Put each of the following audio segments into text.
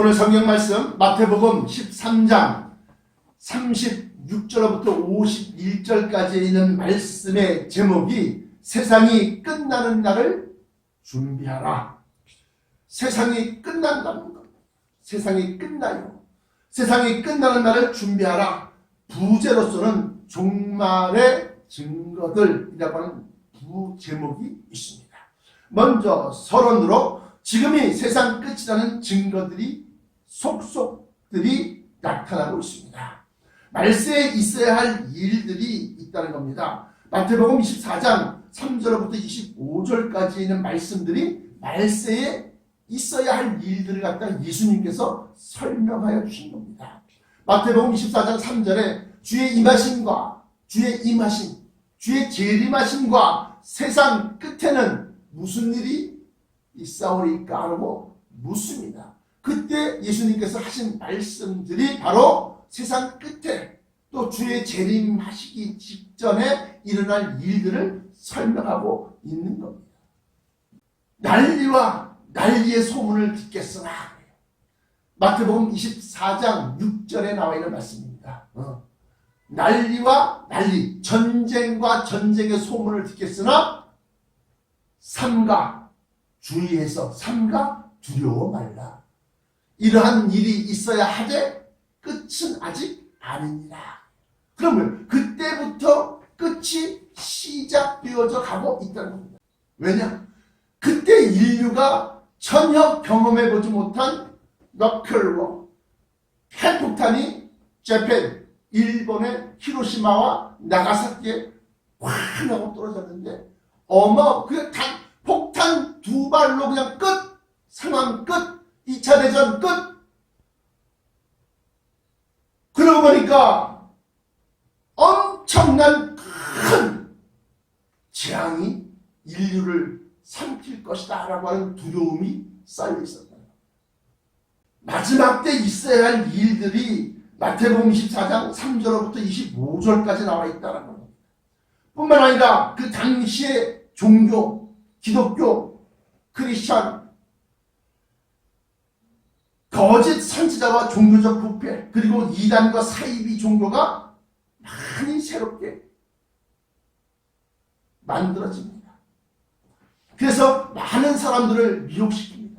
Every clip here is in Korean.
오늘 성경 말씀 마태복음 13장 36절부터 51절까지 있는 말씀의 제목이 세상이 끝나는 날을 준비하라. 세상이 끝난다는 것. 세상이 끝나요. 세상이 끝나는 날을 준비하라. 부제로서는 종말의 증거들이라고 하는 부제목이 있습니다. 먼저 서론으로 지금이 세상 끝이라는 증거들이 속속들이 나타나고 있습니다. 말세에 있어야 할 일들이 있다는 겁니다. 마태복음 24장 3절부터 25절까지 있는 말씀들이 말세에 있어야 할 일들을 갖다 예수님께서 설명하여 주신 겁니다. 마태복음 24장 3절에 주의 임하심과 주의 재림하심과 세상 끝에는 무슨 일이 있사오리까 하고 묻습니다. 그때 예수님께서 하신 말씀들이 바로 세상 끝에 또 주의 재림하시기 직전에 일어날 일들을 설명하고 있는 겁니다. 난리와 난리의 소문을 듣겠으나 마태복음 24장 6절에 나와 있는 말씀입니다. 난리와 난리, 전쟁과 전쟁의 소문을 듣겠으나 삼가 주의해서 삼가 두려워 말라. 이러한 일이 있어야 하되 끝은 아직 아니니라. 그러면 그때부터 끝이 시작되어져 가고 있다는 겁니다. 왜냐? 그때 인류가 전혀 경험해보지 못한 너클워 핵폭탄이 재팬, 일본의 히로시마와 나가사키에 확 하고 떨어졌는데 그 폭탄 두 발로 그냥 끝! 상황 끝! 2차 대전 끝! 그러고 보니까 엄청난 큰 재앙이 인류를 삼킬 것이다 라고 하는 두려움이 쌓여 있었다. 마지막 때 있어야 할 일들이 마태복음 24장 3절부터 25절까지 나와 있다는 겁니다. 뿐만 아니라 그 당시의 종교, 기독교, 크리스찬, 거짓 선지자와 종교적 부패, 그리고 이단과 사이비 종교가 많이 새롭게 만들어집니다. 그래서 많은 사람들을 미혹시킵니다.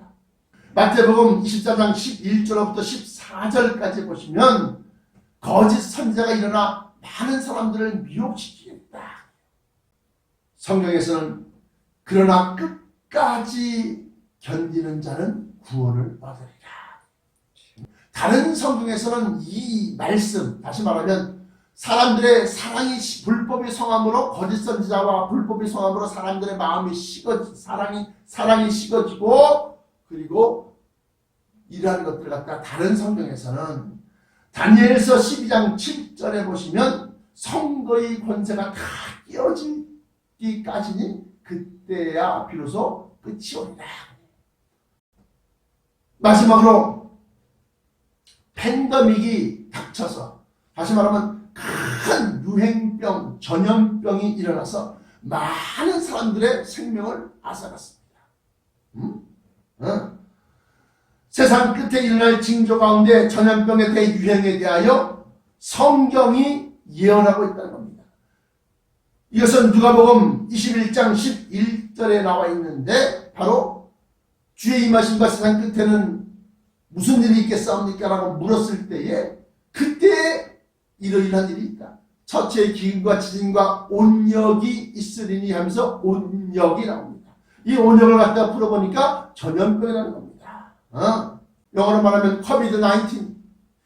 마태복음 24장 11절부터 14절까지 보시면 거짓 선지자가 일어나 많은 사람들을 미혹시키겠다. 성경에서는 그러나 끝까지 견디는 자는 구원을 얻으리라. 다른 성경에서는 이 말씀, 다시 말하면 사람들의 불법의 성함으로 거짓 선지자와 불법의 성함으로 사람들의 마음이 사랑이 식어지고 그리고 이러한 것들 갖다 다른 성경에서는 다니엘서 12장 7절에 보시면 선거의 권세가 다 깨어지기까지니 그때야 비로소 끝이 오리라. 마지막으로 팬데믹이 닥쳐서 다시 말하면 큰 유행병, 전염병이 일어나서 많은 사람들의 생명을 앗아갔습니다. 세상 끝에 일어날 징조 가운데 전염병의 대유행에 대하여 성경이 예언하고 있다는 겁니다. 이것은 누가복음 21장 11절에 나와 있는데 바로 주의 임하심과 세상 끝에는 무슨 일이 있겠사옵니까? 라고 물었을 때에 그때에 이러이러한 일이 있다. 첫째 기근과 지진과 온역이 있으리니 하면서 온역이 나옵니다. 이 온역을 갖다 풀어보니까 전염병이라는 겁니다. 영어로 말하면 코비드-19.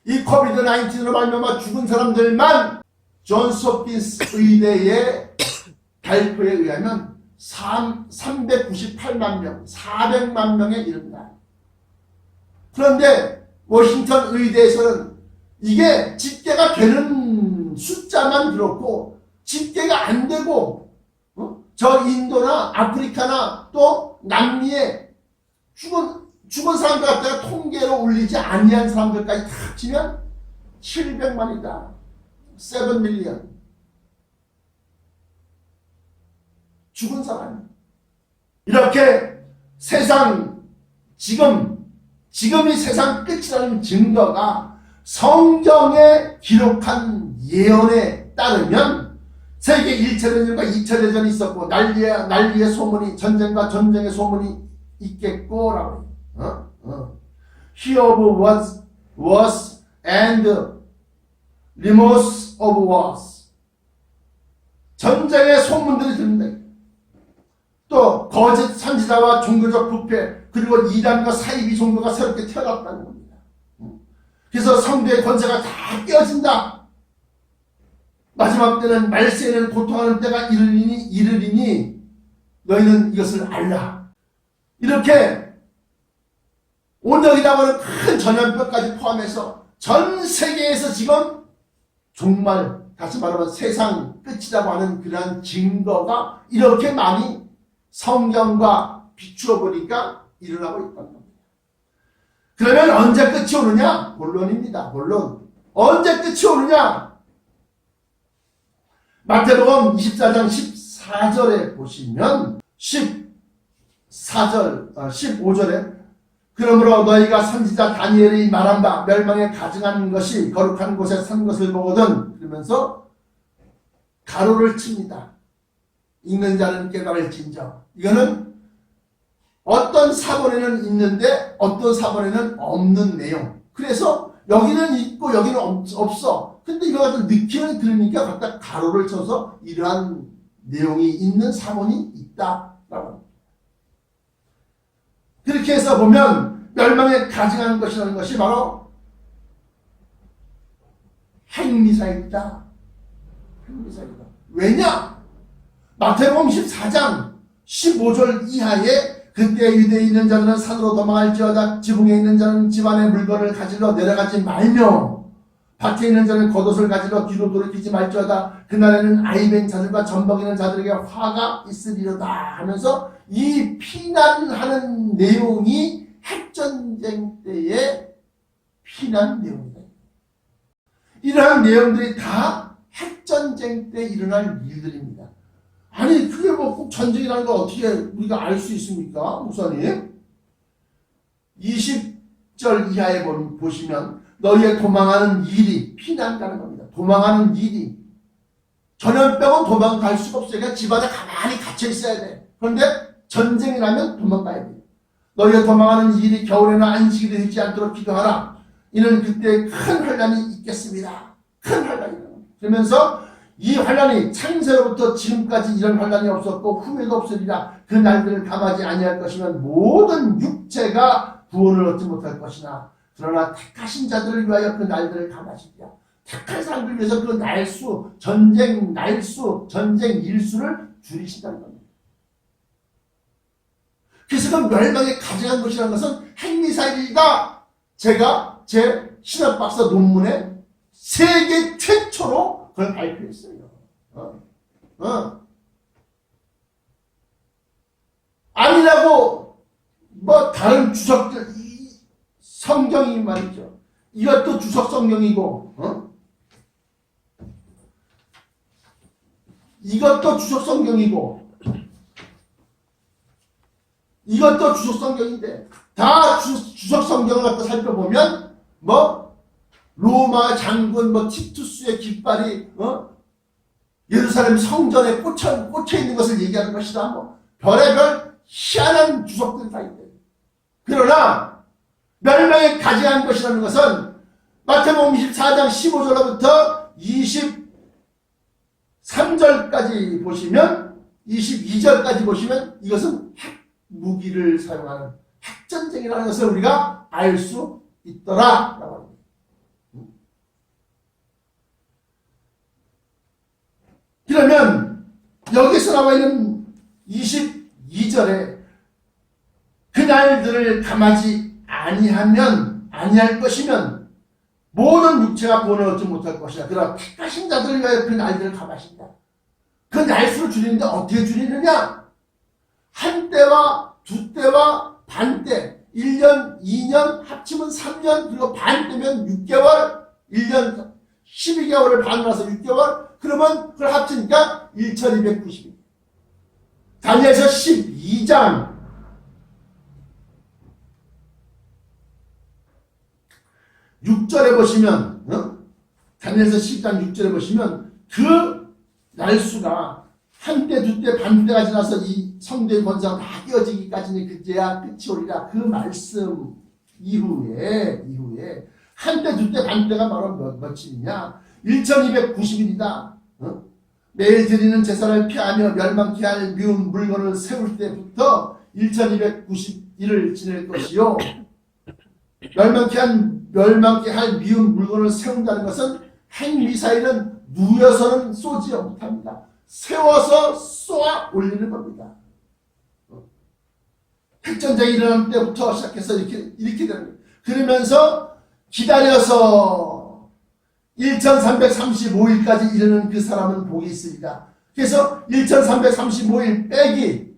이 코비드-19으로 말미암아 죽은 사람들만 존스 홉킨스 의대의 발표에 의하면 398만 명, 400만 명에 이른다. 그런데 워싱턴 의대에서는 이게 집계가 되는 숫자만 들었고 집계가 안 되고 저 인도나 아프리카나 또 남미에 죽은 사람들 갖다가 통계로 올리지 아니한 사람들까지 다 합치면 700만이다. 7 밀리언. 죽은 사람. 이렇게 세상 지금 지금이 세상 끝이라는 증거가 성경에 기록한 예언에 따르면 세계 1차 대전과 2차 대전이 있었고 난리의 소문이 전쟁과 전쟁의 소문이 있겠고 라고 He of was and remorse of wars. 전쟁의 소문들이 듭니다. 또 거짓 선지자와 종교적 부패 그리고 이단과 사이비 종교가 새롭게 태어났다는 겁니다. 그래서 성도의 권세가 다 깨어진다. 마지막 때는 말세에는 고통하는 때가 이르리니 너희는 이것을 알라. 이렇게 온역이라고 하는 큰 전염병까지 포함해서 전 세계에서 지금 정말 다시 말하면 세상 끝이라고 하는 그러한 증거가 이렇게 많이 성경과 비추어 보니까 일어나고 있다는 겁니다. 그러면 언제 끝이 오느냐? 본론입니다. 본론. 언제 끝이 오느냐? 마태복음 24장 14절에 보시면 15절에 그러므로 너희가 선지자 다니엘이 말한 바 멸망에 가증한 것이 거룩한 곳에 산 것을 보거든 그러면서 가로를 칩니다. 읽는 자는 깨달을진저. 이거는 어떤 사본에는 있는데 어떤 사본에는 없는 내용. 그래서 여기는 있고 여기는 없어. 근데 이거 같은 느낌을 들으니까 갖다 가로를 쳐서 이러한 내용이 있는 사본이 있다라고 합니다. 그렇게 해서 보면 멸망에 가증한 것이라는 것이 바로 핵미사일이다. 핵미사일이다. 왜냐? 마태복음 14장 15절 이하에 그때 유대에 있는 자들은 산으로 도망할지어다 지붕에 있는 자는 집안의 물건을 가지러 내려가지 말며 밭에 있는 자는 겉옷을 가지러 뒤로 돌이키지 말지어다 그날에는 아이벤 자들과 전먹이는 자들에게 화가 있으리로다 하면서 이 피난하는 내용이 핵전쟁 때의 피난 내용이다. 이러한 내용들이 다 핵전쟁 때 일어날 일들입니다. 아니 그게 뭐 꼭 전쟁이라는 걸 어떻게 우리가 알 수 있습니까? 목사님 20절 이하에 보시면 너희의 도망하는 일이 피난 가는 겁니다. 도망하는 일이 전염병은 도망갈 수가 없어요. 그러니까 집안에 가만히 갇혀 있어야 돼. 그런데 전쟁이라면 도망가야 돼. 너희가 도망하는 일이 겨울에는 안식일이 되지 않도록 기도하라. 이는 그때 큰 환난이 있겠습니다. 큰 환난이. 그러면서 이 환난이 창세로부터 지금까지 이런 환난이 없었고 후에도 없으리라. 그 날들을 감하지 아니할 것이면 모든 육체가 구원을 얻지 못할 것이나 그러나 택하신 자들을 위하여 그 날들을 감하시리라. 택한 사람들을 위해서 그 날수, 전쟁 날수, 전쟁 일수를 줄이신다는 겁니다. 그래서 그 멸망에 가증한 것이라는 것은 핵미사일이다. 제가 제 신학박사 논문에 세계 최초로 그걸 발표했어요. 아니라고 뭐 다른 주석들 성경이 말이죠. 이것도 주석 성경이고 이것도 주석 성경이고 이것도 주석 성경인데 다 주석 성경을 갖다 살펴보면 뭐 로마 장군 뭐 티투스의 깃발이 예루살렘 성전에 꽂혀 있는 것을 얘기하는 것이다. 뭐 별의별 희한한 주석들이 다 있대. 그러나 멸망에 가증한 것이라는 것은 마태복음 24장 15절부터 23절까지 보시면 22절까지 보시면 이것은 핵 무기를 사용하는 핵전쟁이라는 것을 우리가 알 수 있더라. 그러면 여기서 나와 있는 22절에 그날들을 감하지 아니할 것이면 모든 육체가 구원을 얻지 못할 것이다. 그러나 택하신 자들을 위하여 그 날들을 감하신다. 그 날수를 줄이는데 어떻게 줄이느냐? 한 때와 두 때와 반 때, 1년, 2년, 합치면 3년, 그리고 반 때면 6개월, 1년, 12개월을 반으로 해서 6개월, 그러면 그걸 합치니까 1290일. 다니엘서 12장 6절에 보시면 다니엘서 10장 6절에 보시면 그 날수가 한때 두때 반때가 지나서 이 성도의 권세가 다 깨어지기까지는 그제야 끝이 오리라. 그 말씀 이후에 한때 두때 반때가 바로 며칠이냐? 1290일이다. 매일 드리는 제사를 피하며 멸망케 할 미운 물건을 세울 때부터 1290일을 지낼 것이요. 멸망케 할 미운 물건을 세운다는 것은 핵미사일은 누워서는 쏘지 못합니다. 세워서 쏘아 올리는 겁니다. 핵전쟁이 일어날 때부터 시작해서 이렇게 되는 거예요. 그러면서 기다려서 1335일까지 이르는 그 사람은 복이 있으리라. 그래서 1335일 빼기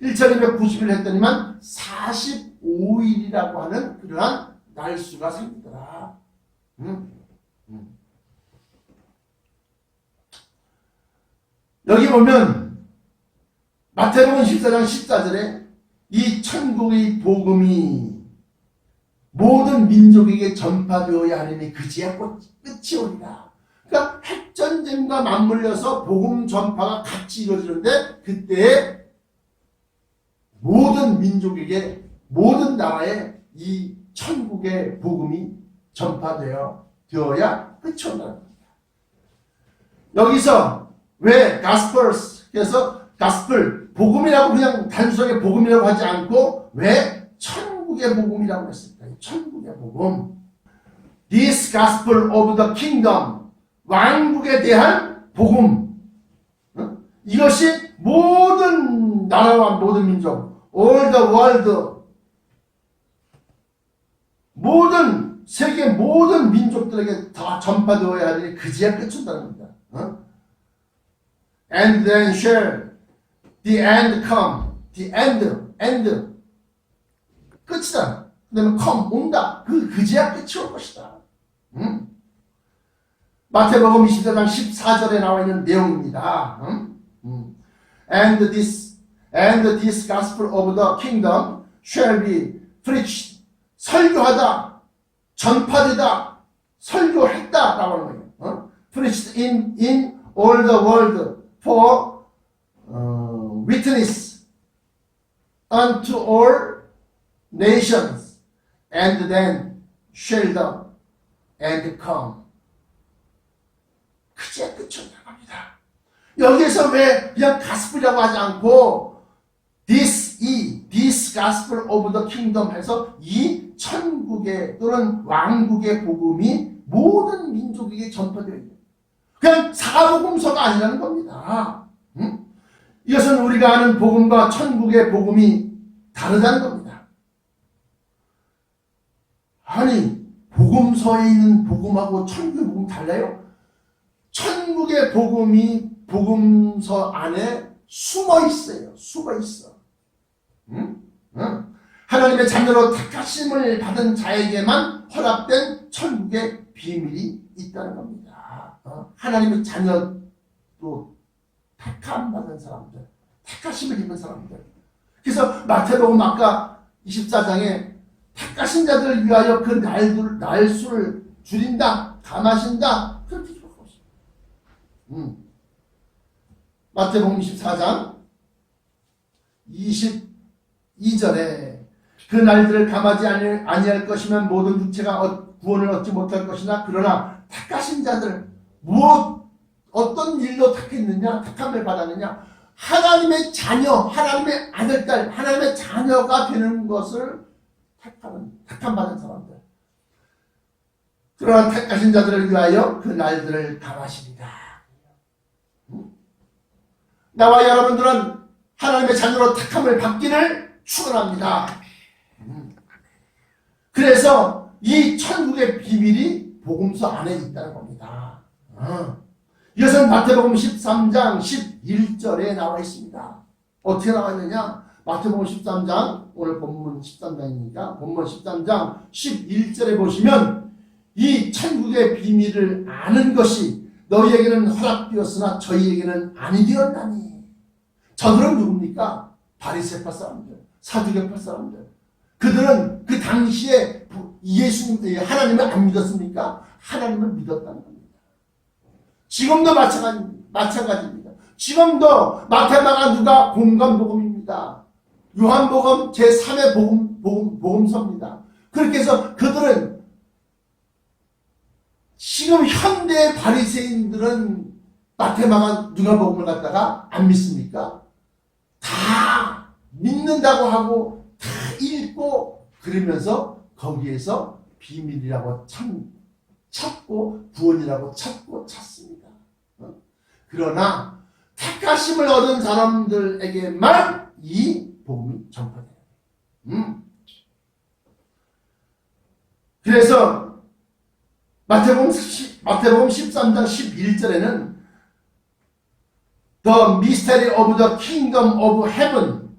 1290일 했더니만 45일이라고 하는 그러한 날수가 생기더라. 여기 보면 마태복음 14장 14절에 이 천국의 복음이 모든 민족에게 전파되어야 하느니 그제야 끝이 오리라. 그러니까 핵전쟁과 맞물려서 복음 전파가 같이 이루어지는데 그때 모든 민족에게 모든 나라에 이 천국의 복음이 전파되어야 끝이 온다는 겁니다. 여기서 왜 가스펄스 그래서 가스펠 복음이라고 그냥 단순하게 복음이라고 하지 않고 왜 천국의 복음이라고 했을까? 천국의 복음. This gospel of the kingdom. 왕국에 대한 복음. 이것이 모든 나라와 모든 민족, all the world, 모든 세계 모든 민족들에게 다 전파되어야 하니 그제야 끝인다는 겁니다. And then shall the end come. The end. 끝이다. 그 다음에 come, 온다. 그제야 끝이 올 것이다. 마태복음 24장 14절에 나와 있는 내용입니다. And this gospel of the kingdom shall be preached. 설교하다, 전파되다, 설교했다. 라고 하는 거예요. Preached in all the world for witness unto all nations, and then shall the end come. 그제 끝이 나갑니다. 여기에서 왜 그냥 가스펠이라고 하지 않고 this gospel of the kingdom 해서 이 천국의 또는 왕국의 복음이 모든 민족에게 전파되어야 돼요. 그냥 사복음서가 아니라는 겁니다. 이것은 우리가 아는 복음과 천국의 복음이 다르다는 겁니다. 아니, 복음서에 있는 복음하고 천국의 복음 달라요? 천국의 복음이 복음서 안에 숨어 있어요. 숨어 있어. 하나님의 자녀로 택하심을 받은 자에게만 허락된 천국의 비밀이 있다는 겁니다. 하나님의 자녀로 택함 받은 사람들, 택하심을 입은 사람들. 그래서 마태복음 아까 24장에 택하신 자들을 위하여 그 날수를 줄인다, 감하신다. 그렇게 기록하고 있습니다. 마태복음 24장 22절에 그 날들을 감하지 아니할 것이면 모든 육체가 구원을 얻지 못할 것이나 그러나 택하신 자들 어떤 일로 택했느냐, 택함을 받았느냐, 하나님의 자녀, 하나님의 아들, 딸, 하나님의 자녀가 되는 것을 택함 받은 사람들. 그러나 택하신 자들을 위하여 그 날들을 감하시리라. 나와 여러분들은 하나님의 자녀로 택함을 받기를 축원합니다. 그래서 이 천국의 비밀이 복음서 안에 있다는 겁니다. 이것은 마태복음 13장 11절에 나와 있습니다. 어떻게 나와 있느냐? 마태복음 13장, 오늘 본문 13장이니까 본문 13장 11절에 보시면 이 천국의 비밀을 아는 것이 너희에게는 허락되었으나 저희에게는 아니 되었나니. 저들은 누굽니까? 바리새파 사람들, 사두개파 사람들. 그들은 그 당시에 예수님, 하나님을 안 믿었습니까? 하나님을 믿었다는 겁니다. 지금도 마찬가지입니다. 지금도 마태마가 누가 공간복음입니다. 요한복음 제3의 복음서입니다. 그렇게 해서 그들은 지금 현대 바리새인들은 마태마가 누가복음을 갖다가 안 믿습니까? 다 믿는다고 하고 다 읽고 그러면서 거기에서 비밀이라고 찾고 구원이라고 찾습니다. 그러나 택하심을 얻은 사람들에게만 이 복음이 전파돼요. 그래서 마태복음 13장 11절에는 The mystery of the kingdom of heaven,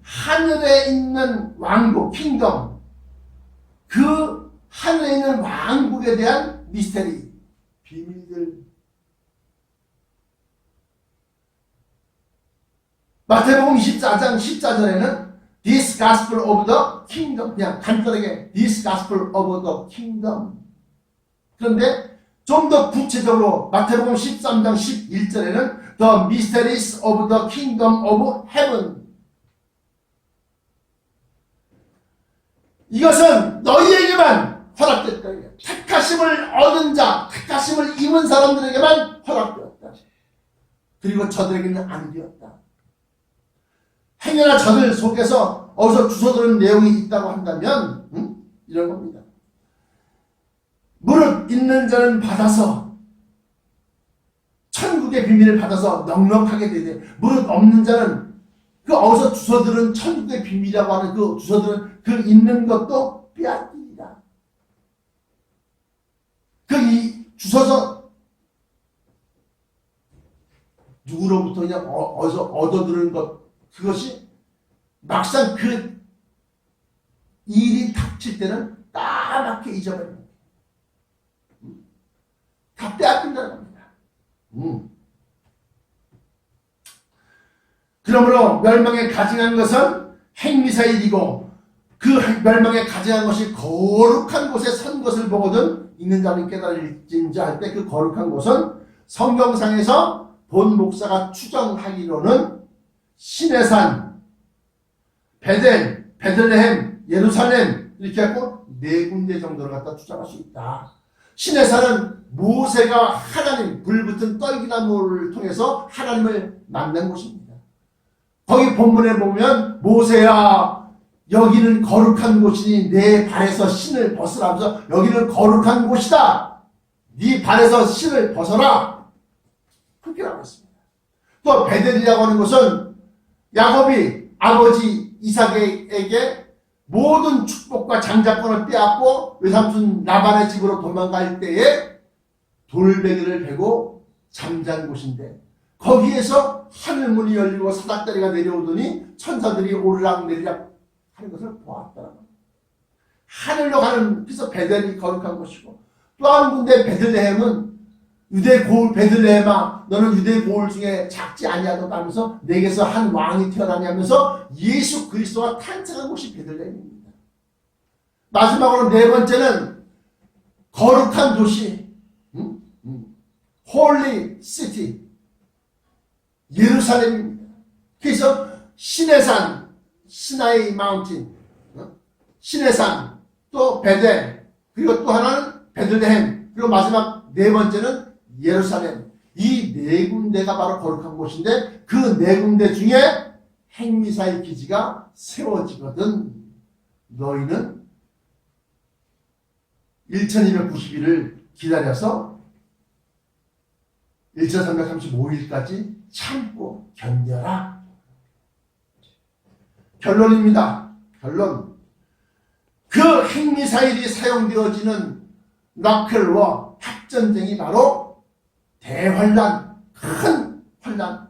하늘에 있는 왕국, 킹덤, 그 하늘에 있는 왕국에 대한 미스테리, 비밀들. 마태복음 24장 14절에는 This gospel of the kingdom, 그냥 간단하게 This gospel of the kingdom. 그런데 좀 더 구체적으로 마태복음 13장 11절에는 The mysteries of the kingdom of heaven. 이것은 너희에게만 허락됐다. 택하심을 얻은 자, 택하심을 입은 사람들에게만 허락되었다. 그리고 저들에게는 안 되었다. 행여나 저들 속에서 어디서 주워들은 내용이 있다고 한다면 이런 겁니다. 무릇 있는 자는 받아서 천국의 비밀을 받아서 넉넉하게 되되 무릇 없는 자는 그 어디서 주워들은 천국의 비밀이라고 하는 그 주워들은 그 있는 것도 빼앗기리라. 주워서 누구로부터 그냥 어디서 얻어들은 것, 그것이 막상 그 일이 닥칠 때는 까맣게 잊어버립니다. 다 빼앗긴다는 겁니다. 그러므로 멸망에 가증한 것은 행미사일이고 그 멸망에 가증한 것이 거룩한 곳에 선 것을 보거든 있는 자는 깨달을진지 할 때 그 거룩한 곳은 성경상에서 본 목사가 추정하기로는 시내산, 베델, 베들레헴, 예루살렘 이렇게 하고 4군데 정도를 갖다 추정할 수 있다. 시내산은 모세가 하나님 불붙은 떨기나무를 통해서 하나님을 만난 곳입니다. 거기 본문에 보면 모세야 여기는 거룩한 곳이니 내 발에서 신을 벗으라면서 여기는 거룩한 곳이다. 네 발에서 신을 벗어라. 그렇게 나오고 있습니다. 또 베델이라고 하는 곳은 야곱이 아버지 이삭에게 모든 축복과 장자권을 빼앗고 외삼촌 라반의 집으로 도망갈 때에 돌베개를 베고 잠잔 곳인데 거기에서 하늘문이 열리고 사닥다리가 내려오더니 천사들이 오르락내리락 하는 것을 보았다. 하늘로 가는, 그래서 베델이 거룩한 곳이고 또 한 군데 베들레헴은 유대 고을, 베들레헴아 너는 유대 고을 중에 작지 아니하다고 하면서 내게서 한 왕이 태어나냐면서 예수 그리스도가 탄생한 곳이 베들레헴입니다. 마지막으로 4번째는 거룩한 도시, 홀리 시티, 예루살렘입니다. 그래서 시내산, 시나이 마운틴, 시내산, 또 베델, 그리고 또 하나는 베들레헴, 그리고 마지막 4번째는 예루살렘. 이 4군데가 바로 거룩한 곳인데 그 4군데 중에 핵미사일 기지가 세워지거든 너희는 1290일을 기다려서 1335일까지 참고 견뎌라. 결론입니다. 결론. 그 핵미사일이 사용되어지는 나클과 핵전쟁이 바로 대환란, 큰 환란.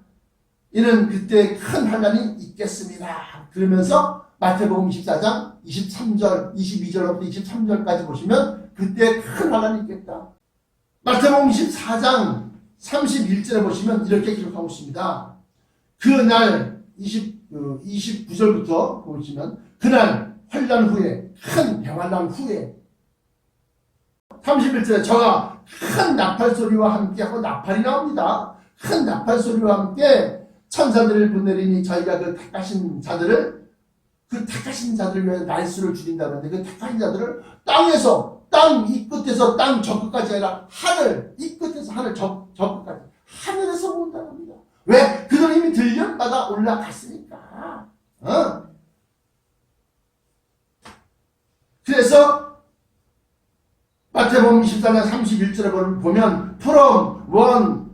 이는 그때 큰 환란이 있겠습니다. 그러면서 마태복음 24장 23절, 22절부터 23절까지 보시면 그때 큰 환란이 있겠다. 마태복음 24장 31절에 보시면 이렇게 기록하고 있습니다. 그날 29절부터 보시면 그날 환란 후에, 큰 대환란 후에 31절에 저가 큰 나팔 소리와 함께 하고 나팔이 나옵니다. 큰 나팔 소리와 함께 천사들을 보내리니 저희가 그 택하신 자들을 위해 날수를 줄인다는데 그 택하신 자들을 땅에서 땅 이 끝에서 땅 저 끝까지 아니라 하늘 이 끝에서 하늘 저 끝까지 하늘에서 본다는 겁니다. 왜? 그들은 이미 들녘마다 올라갔으니까. 그래서 마태복음 24장 31절에 보면 From one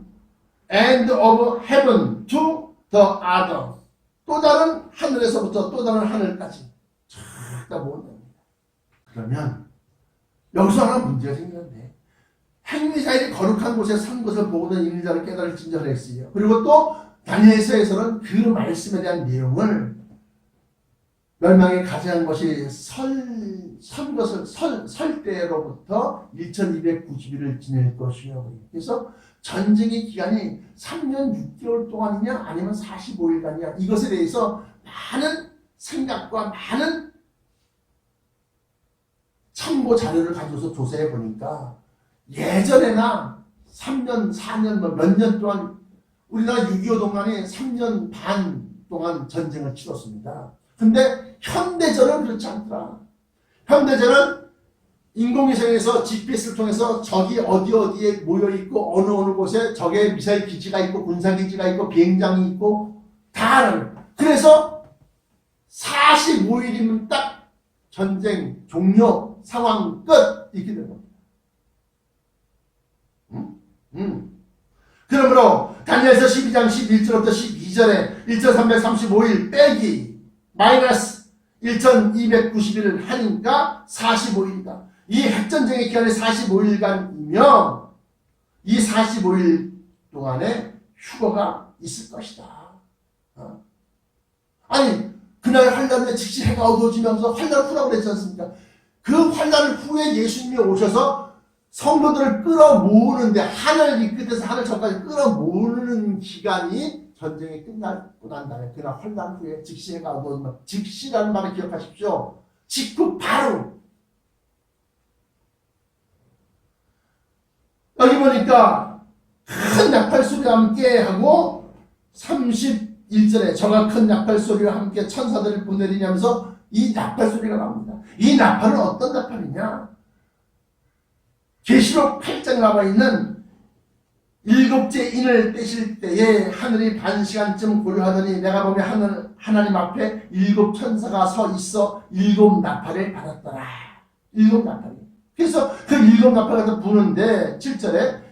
end of heaven to the other 또 다른 하늘에서부터 또 다른 하늘까지 쫙다 모은답니다. 그러면 여기서 하나 문제가 생기는데 행미사일이 거룩한 곳에 선 것을 보고는 인자를 깨달을 진절을 했어요. 그리고 또 다니엘서에서는 그 말씀에 대한 내용을 멸망에 가져간 것이 설 때로부터 1290일을 지낼 것이며 그래서 전쟁의 기간이 3년 6개월 동안이냐 아니면 45일간이냐 이것에 대해서 많은 생각과 많은 참고 자료를 가져서 조사해 보니까 예전에나 3년 4년 몇 년 동안 우리나라 6.25 동안에 3년 반 동안 전쟁을 치렀습니다. 근데 현대전은 그렇지 않더라. 현대전은 인공위성에서 GPS를 통해서 적이 어디에 모여있고 어느 곳에 적의 미사일 기지가 있고 군사기지가 있고 비행장이 있고 다 알아요. 그래서 45일이면 딱 전쟁 종료 상황 끝 이렇게 되는 겁니다. 그러므로 다니엘서 12장 11절부터 12절에 1335일 빼기 마이너스 1290일을 하니까 45일이다. 이 핵전쟁의 기간이 45일간이며 이 45일 동안에 휴거가 있을 것이다. 아니 그날 환란에 즉시 해가 어두워지면서 환란 후라고 그랬지 않습니까? 그 환란 후에 예수님이 오셔서 성도들을 끌어모으는데 하늘 이 끝에서 하늘 저까지 끌어모으는 기간이 전쟁이 끝나고 난 다음에 그날 환란 후에 즉시 해가 어두워지면 즉시라는 말을 기억하십시오. 직후 바로 여기 보니까 큰 나팔 소리와 함께 하고 31절에 저가 큰 나팔 소리와 함께 천사들을 보내리냐면서 이 나팔 소리가 나옵니다. 이 나팔은 어떤 나팔이냐? 계시록 8장에 나와 있는 일곱째 인을 떼실 때에 하늘이 반 시간쯤 고려하더니 내가 보면 하나님 앞에 일곱 천사가 서 있어 일곱 나팔을 받았더라. 일곱 나팔이. 그래서 그 일곱 나팔을 갖다 부는데 7절에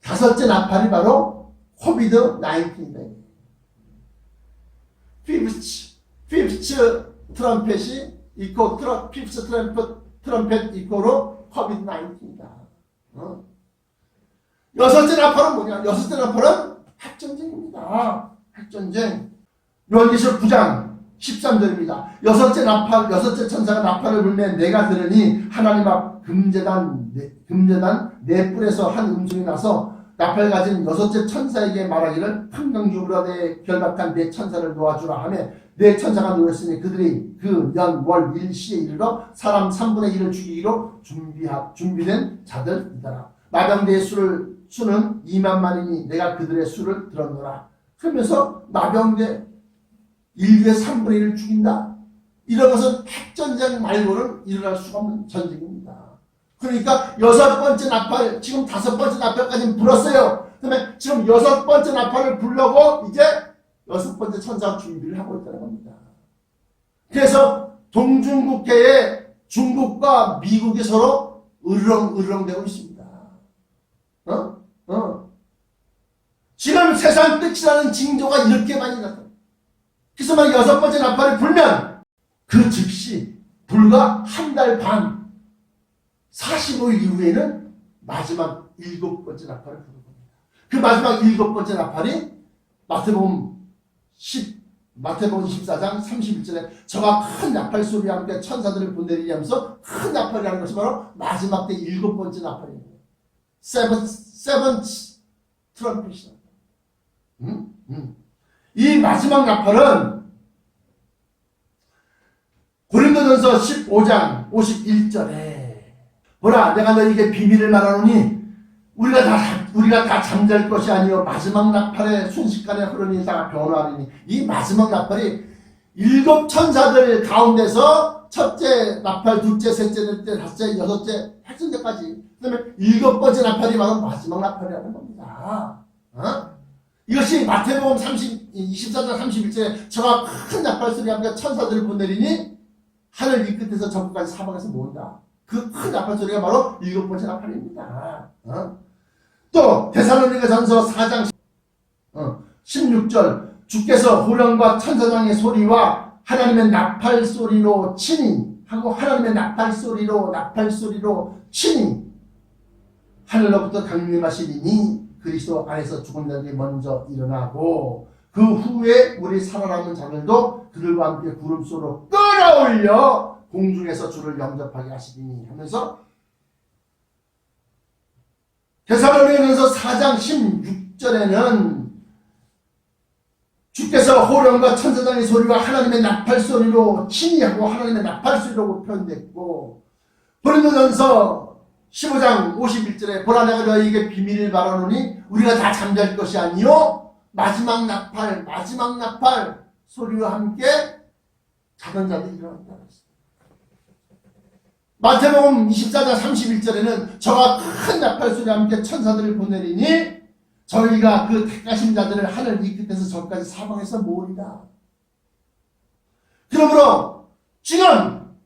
다섯째 나팔이 바로 코비드-19입니다. 피프츠 트럼펫이 있고 피프츠 트럼펫 이코로 코비드-19입니다. 여섯째 나팔은 뭐냐? 여섯째 나팔은 핵전쟁입니다. 핵전쟁. 요한계시록 9장 13절입니다. 여섯째 천사가 나팔을 불매 내가 들으니 하나님 앞 금제단 네 뿔에서 한 음성이 나서 나팔 가진 여섯째 천사에게 말하기를 평강주로 내 결박한 네 천사를 놓아주라 하며 네 천사가 놓였으니 그들이 그 연, 월, 일, 시에 이르러 사람 3분의 1을 죽이기로 준비된 자들이더라. 마병대의 수는 2만만이니 내가 그들의 수를 들었노라. 그러면서 마병대 인류의 3분의 1을 죽인다. 이런 것은 핵전쟁 말고는 일어날 수가 없는 전쟁입니다. 그러니까 여섯 번째 나팔, 지금 다섯 번째 나팔까지 불었어요. 그다음에 지금 여섯 번째 나팔을 불려고 이제 여섯 번째 천사 준비를 하고 있다는 겁니다. 그래서 동중국해에 중국과 미국이 서로 으르렁으르렁대고 있습니다. 지금 세상 끝이라는 징조가 이렇게 많이 나타납니다. 그래서 만 여섯 번째 나팔을 불면 그 즉시 불과 한 달 반 45일 이후에는 마지막 일곱 번째 나팔을 부르는 겁니다. 그 마지막 일곱 번째 나팔이 마태복음 24장 31절에 저가 큰 나팔 소리와 함께 천사들을 보내리니 하면서 큰 나팔이라는 것이 바로 마지막 때 일곱 번째 나팔이에요. 세븐 트럼펫이다. 이 마지막 나팔은 고린도전서 15장 51절에 보라 내가 너에게 비밀을 말하노니 우리가 다 잠잘 것이 아니요 마지막 나팔에 순식간에 흐르니 다 변화하리니 이 마지막 나팔이 7 천사들 가운데서 첫째 나팔, 둘째, 셋째, 넷째, 다섯째, 여섯째, 핵심제까지 그 다음에 7번째 나팔이 바로 마지막 나팔이라는 겁니다. 이것이 마태복음 24장 31절에 저가 큰 나팔 소리가 하니까 천사들을 보내리니 하늘 이 끝에서 저 끝까지 사방에서 모은다. 그 큰 나팔 소리가 바로 7번째 나팔입니다. 또 데살로니가전서 4장 16절 주께서 호령과 천사장의 소리와 하나님의 나팔 소리로 치니 하고 하나님의 나팔 소리로 치니 하늘로부터 강림하시리니 그리스도 안에서 죽은 자들이 먼저 일어나고 그 후에 우리 살아남은 자들도 그들과 함께 구름소로 끌어올려 공중에서 주를 영접하게 하시리니 하면서 데살로니가전서 4장 16절에는 주께서 호령과 천사장의 소리와 하나님의 나팔 소리로 치니 하고 하나님의 나팔 소리로 표현됐고 고린도전서 15장 51절에 보라 내가 너희에게 비밀을 말하노니 우리가 다 잠잘 것이 아니요 마지막 나팔 소리와 함께 자던 자들이 일어난다. 마태복음 24장 31절에는 저가 큰 나팔 소리와 함께 천사들을 보내리니 저희가 그 택하신 자들을 하늘 이 끝에서 저까지 사방에서 모으리라. 그러므로 지금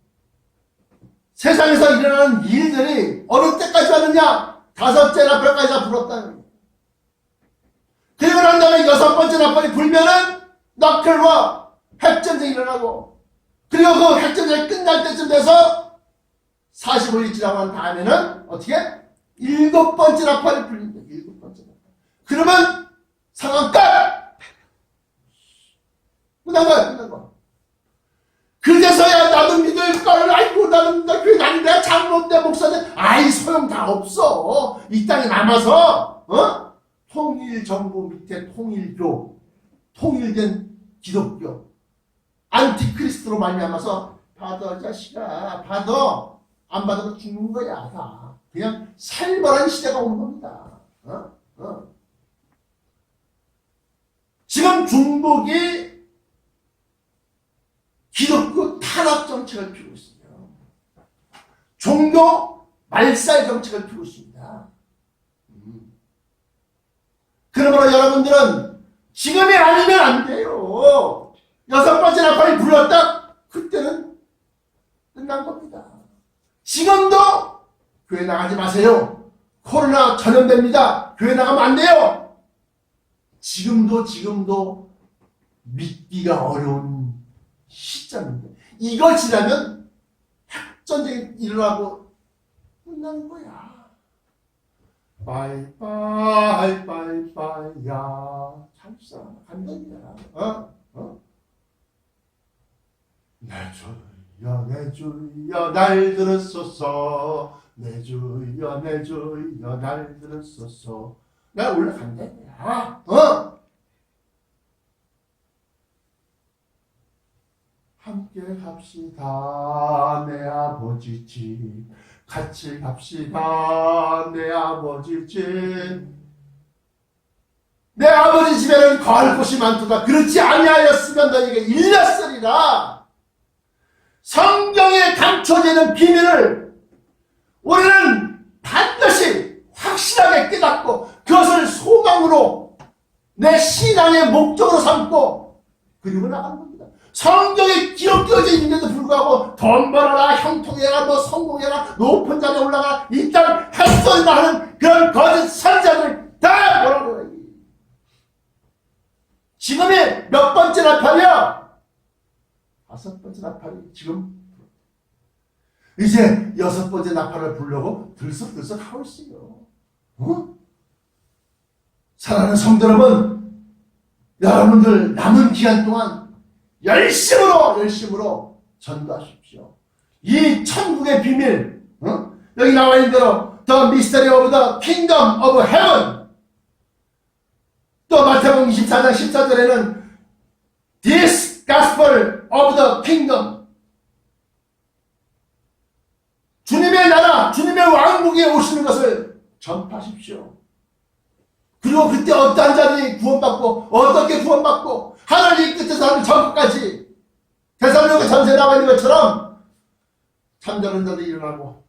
세상에서 일어나는 일들이 어느 때까지 왔느냐? 5째 나팔까지 다 불었다. 그리고 난 다음에 6번째 나팔이 불면은 너클과 핵전쟁이 일어나고 그리고 그 핵전쟁이 끝날 때쯤 돼서 45일 지나고 난 다음에는 어떻게? 7번째 나팔이 불린다. 7번째 나팔. 그러면 상황 끝! 끝난 거야. 그제서야 나도 믿을 걸 알고 나는 교회 다닌다. 장로인데 목사인데 아이 소용 다 없어. 이 땅에 남아서 통일정부 밑에 통일교, 통일된 기독교, 안티크리스트로 말미암아서 받아 자식아 받아. 안 받아도 죽는 거야. 다. 그냥 살벌한 시대가 오는 겁니다. 지금 중국이 기독교 탄압 정책을 피우고 있습니다. 종교 말살 정책을 피우고 있습니다. 그러므로 여러분들은 지금이 아니면 안 돼요. 6번째 나팔이 불렀다? 그때는 끝난 겁니다. 지금도 교회 나가지 마세요. 코로나 전염됩니다. 교회 나가면 안 돼요. 지금도 믿기가 어려운 시점인데 이거 지나면 핵전쟁이 일어나고 끝나는 거야. 빠이빠이 야 참사 간단이야. 내 주여 날 들었소서 내 주여 날 들었소서 나 올라간다. 함께 갑시다 내 아버지 집 같이 갑시다 내 아버지 집 내 아버지 집에는 거할 곳이 많도다. 그렇지 아니하였으면 너희에게 일렀으리라. 성경에 감춰지는 비밀을 우리는 반드시 확실하게 깨닫고 그것을 소망으로 내 신앙의 목적으로 삼고 그리고 나가는 겁니다. 성경에 기록되어져 있는데도 불구하고 돈 벌어라, 형통해라, 뭐 성공해라, 높은 자리에 올라가라 이 땅 햇소리나 하는 그런 거짓 선자들 다 뭐라고 그래. 지금이 몇 번째 나팔이야? 5번째 나팔이 지금 이제 6번째 나팔을 부르려고 들썩들썩 하고 있어요. 사랑하는 성도 여러분, 여러분들 남은 기간 동안 열심으로 전도하십시오. 이 천국의 비밀, 여기 나와 있는 대로 The Mystery of the Kingdom of Heaven. 또 마태복음 24장 14절에는 This Gospel of the Kingdom 왕국에 오시는 것을 전파하십시오. 그리고 그때 어떠한 자들이 구원받고 어떻게 구원받고 하나님 끝에서 하는 전까지 데살로니가 전세에 나와 있는 것처럼 참되는 자들이 일어나고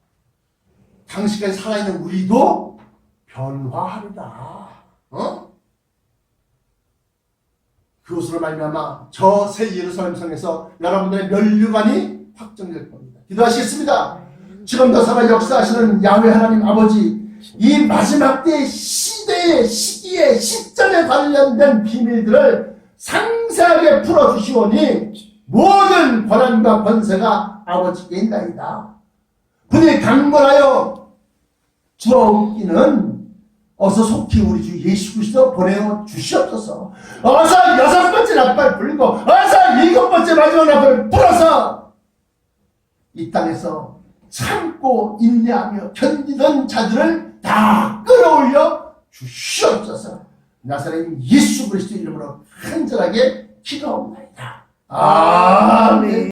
당시까지 살아있는 우리도 변화하리라. 그것으로 말미암아 저 새 예루살렘 성에서 여러분들의 면류관이 확정될 겁니다. 기도하시겠습니다. 지금도 살아 역사하시는 야훼 하나님 아버지, 이 마지막 때의 시기에 시점에 관련된 비밀들을 상세하게 풀어주시오니 모든 권한과 권세가 아버지께 있나이다. 분이 강건하여 주옵기는 어서 속히 우리 주 예수 그리스도 보내어 주시옵소서. 어서 6번째 나팔 불고 어서 7번째 마지막 나팔을 불어서 이 땅에서 참고 인내하며 견디던 자들을 다 끌어올려 주시옵소서. 나사렛 예수 그리스도 이름으로 간절하게 기도합니다. 아멘.